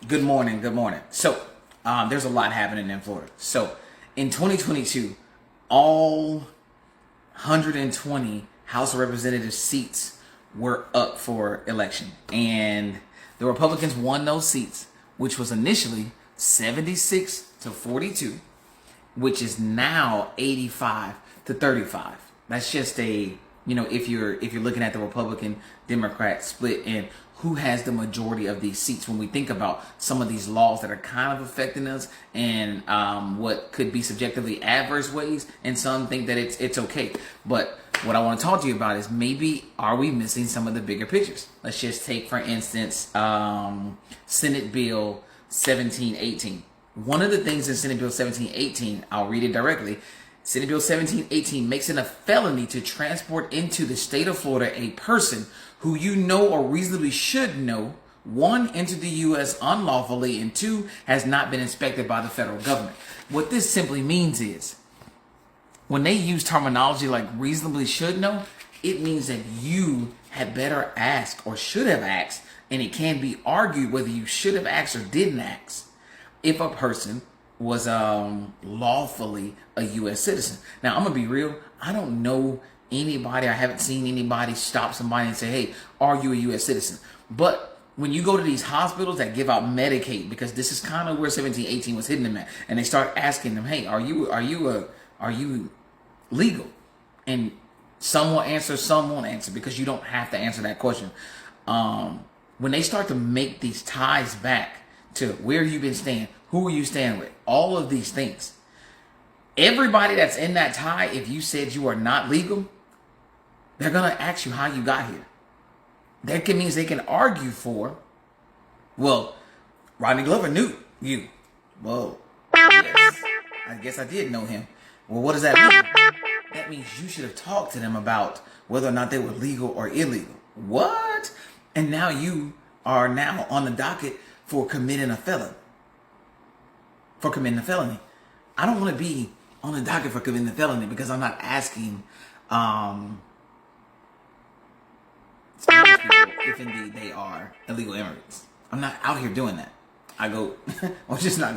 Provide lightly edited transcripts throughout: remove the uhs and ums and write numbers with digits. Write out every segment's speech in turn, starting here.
Good morning. Good morning. So, there's a lot happening in Florida. So, in 2022, all 120 House of Representatives seats were up for election, and the Republicans won those seats, which was initially 76 to 42, which is now 85 to 35. That's just if you're looking at the Republican Democrat split and who has the majority of these seats when we think about some of these laws that are kind of affecting us and what could be subjectively adverse ways, and some think that it's okay. But what I want to talk to you about is maybe are we missing some of the bigger pictures? Let's just take, for instance, Senate Bill 1718. One of the things in Senate Bill 1718, I'll read it directly. Senate Bill 1718 makes it a felony to transport into the state of Florida a person who you know or reasonably should know, one, entered the U.S. unlawfully, and two, has not been inspected by the federal government. What this simply means is, when they use terminology like reasonably should know, it means that you had better ask or should have asked, and it can be argued whether you should have asked or didn't ask, if a person was lawfully a U.S. citizen. Now, I'm going to be real. I don't know anybody. I haven't seen anybody stop somebody and say, hey, are you a U.S. citizen? But when you go to these hospitals that give out Medicaid, because this is kind of where 1718 was hitting them at, and they start asking them, hey, are you legal? And some will answer, some won't answer, because you don't have to answer that question. When they start to make these ties back to where you've been staying, who are you staying with, all of these things, everybody that's in that tie, if you said you are not legal, they're going to ask you how you got here. That means they can argue for, well, Rodney Glover knew you. Well, yes, I guess I did know him. Well, what does that mean? That means you should have talked to them about whether or not they were legal or illegal. What? And now you are now on the docket for committing a felony. I don't want to be on the docket for committing a felony because I'm not asking Spanish people if indeed they are illegal immigrants. I'm not out here doing that. I'm just not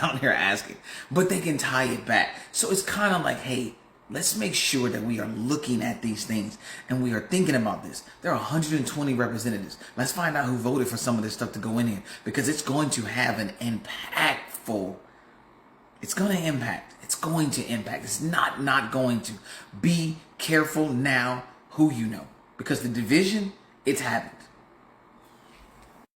out here asking. But they can tie it back. So it's kind of like, hey, let's make sure that we are looking at these things and we are thinking about this. There are 120 representatives. Let's find out who voted for some of this stuff to go in here, because it's going to have an impactful. It's going to impact. It's going to impact. It's not going to. Be careful now who you know, because the division, it's happened.